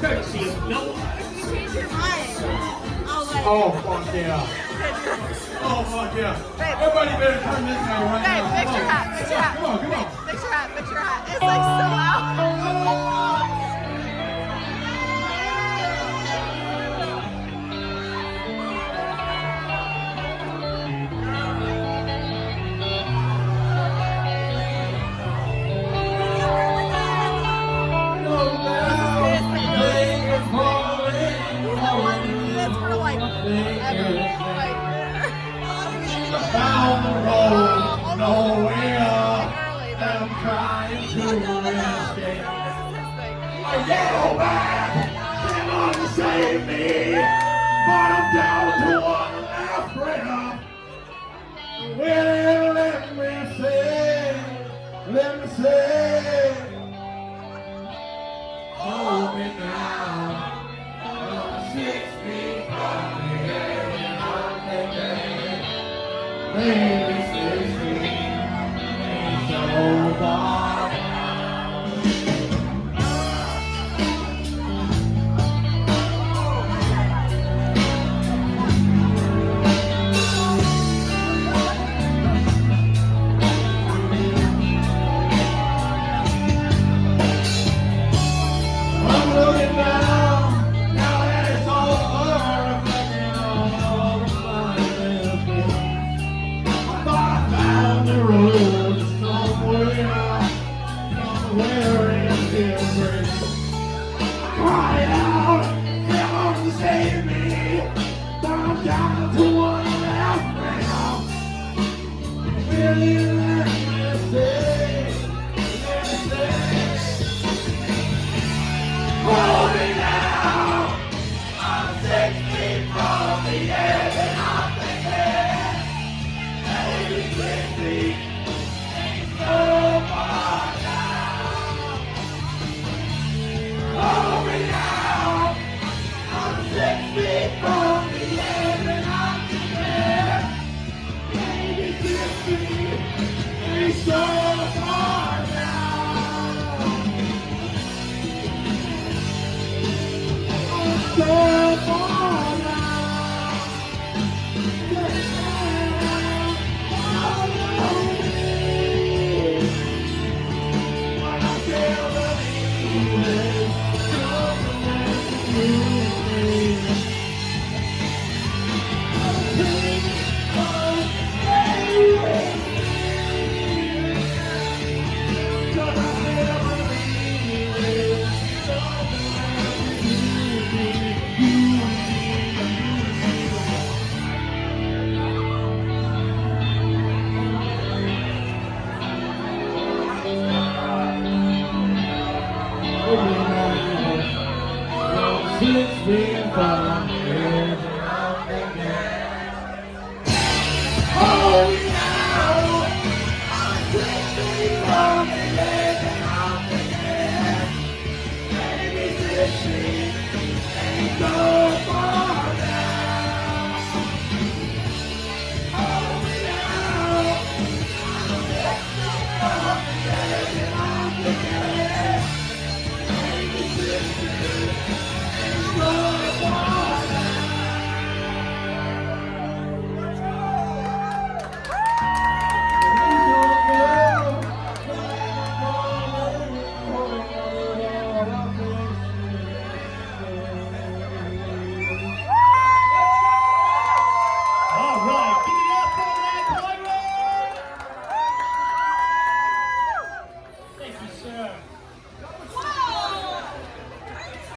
courtesy of no one. You change your mind. I'll like. Oh, fuck yeah. Oh, fuck yeah. Babe. Everybody better turn this way right Babe, now. fix your hat. Fix your hat. Come on, come on. Fix your hat. Fix your hat. It's like so out. That's for like ever. Like, Down the road, nowhere. early, but I'm trying to escape. this is his thing. A yellow man came on to save me, but I'm down to one last prayer. Will you let me say, hold me now. I'm 6 feet from the edge and I'm thinking, maybe 6 feet ain't so far. I'm looking down, now that it's all over, reflecting on all the fun. I thought I found the road somewhere in here. I cried out, come on to save me, but I'm down to one last round. Will you let me stay? Hold me now. I'm 6 feet from the edge and I'm thinking, maybe 6 feet ain't so far now. Hold me now. I'm 6 feet from the edge and I'm thinking, maybe 6 feet ain't so far now. So far now. Follow me. When I feel the need, come and rescue me. Stay with me. 'Cause I never leave you. Six feet from the edge and I'm thinking, hold me now. I'm 6 feet from the edge and I'm thinking, maybe 6 feet ain't so far now. Hold me now. I'm 6 feet from the edge and I'm thinking, maybe 6 feet. All right, give it up for that Pyro! Thank you, sir.